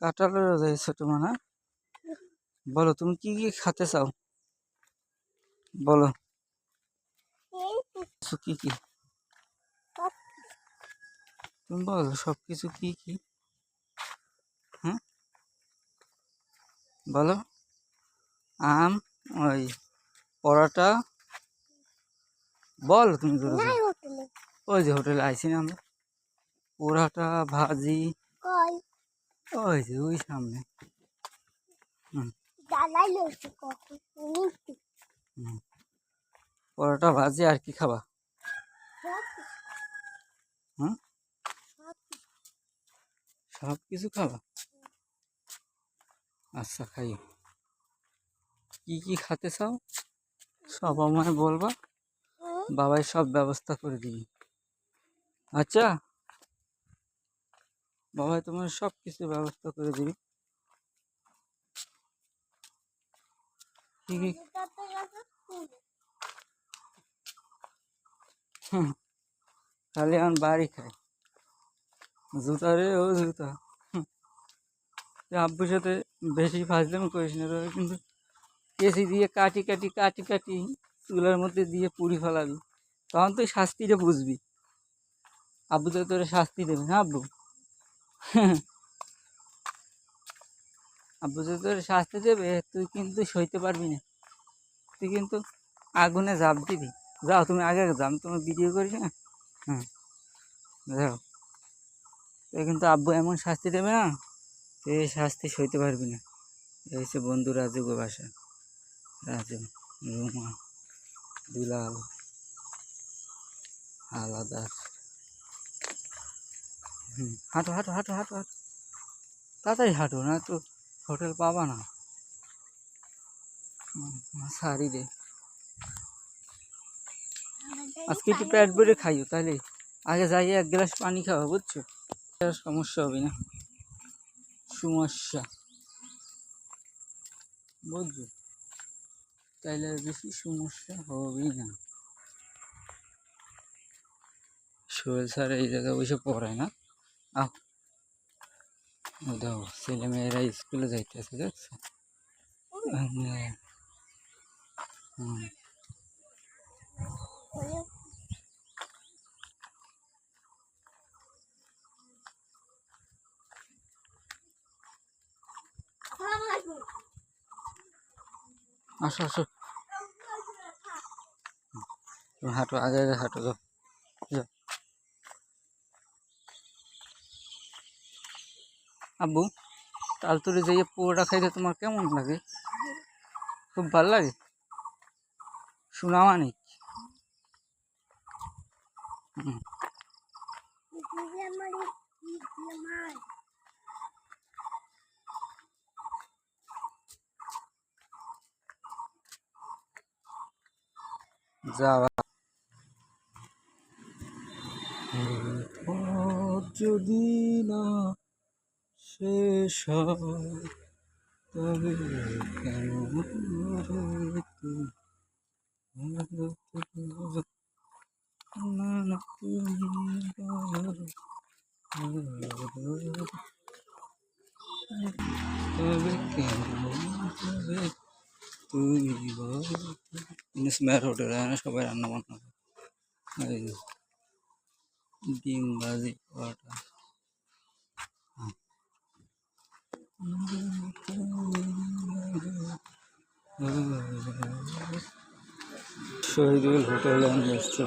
কাঁঠালের রোজা ছোট মানা। বলো তুমি কি কি খেতে চাও, বলো কি কি তুমি বলো সবকিছু কি কি। হ্যাঁ বলো। আম, ওই পরোটা, বল তুমি ওই যে হোটেলে আইছি না আমরা, পরোটা ভাজি ওই যে ওই সামনে। পরোটা ভাজি আর কি খাবা? হ্যাঁ সব কিছু খাবা? আচ্ছা খাইও। কি কি খেতে চাও সব আমায় বলবা, বাবাই সব ব্যবস্থা করে দিবি। আচ্ছা বাবাই তোমার সব কিছু ব্যবস্থা করে দিবি। কি কি খালি এখন বাড়ি খাই জুতা রে ও জুতা। আব্বুর সাথে বেশি ফাজলামি করিস না তোরা, কিন্তু কেসি দিয়ে কাটি কাটি কাটি কাটি চুলার মধ্যে দিয়ে পুড়ি ফেলাবি, তখন তুই শাস্তিটা বুঝবি। আব্বু তো তোরা শাস্তি দেবে। হ্যাঁ আব্বু, আব্বু তো তোর শাস্তি দেবে, তুই কিন্তু সইতে পারবি না, তুই কিন্তু আগুনে ঝাঁপ দিবি। যাও তুমি আগে যাও, আমি তোমার ভিডিও করি না। হ্যাঁ যাও, তুই কিন্তু আব্বু এমন শাস্তি দেবে না, তুই এই শাস্তি সইতে পারবি না। এই হচ্ছে বন্ধু রাজু গো বাসা, রাজু, রুমা, দুলাল, আলাদা। হাঁটো হাঁটো হাঁটো হাঁটো হাঁটো, তাড়াতাড়ি হাঁটো, না তো হোটেল পাবা না। সারি দে, আজকে একটু পেট ভরে খাইও, তাহলে আগে যাইয়ে এক গ্লাস পানি খাওয়া, বুঝছো? সমস্যা হবে না, সমস্যা বুঝছো, তাইলে বেশি সমস্যা হবে না। সোহেল স্যার এই জায়গায় বসে পড়ায় না। আহ দাও, ছেলে মেয়েরা স্কুলে যাইতেছে, দেখছো? আসো আসো, তুমি হাঁটো, আগে আগে হাঁটো, যাও যাও। আব্বু তালতুরে যাইয়ে পোড়া খাইতে তোমার কেমন লাগে? খুব ভালো লাগে, শোনা মানে যাওয়া। যদি না শেষ হয় তবে হোটেল সবাই রান্না বান্না, ডিম ভাজি পরোটা। শহীদুল হোটেল এসছে।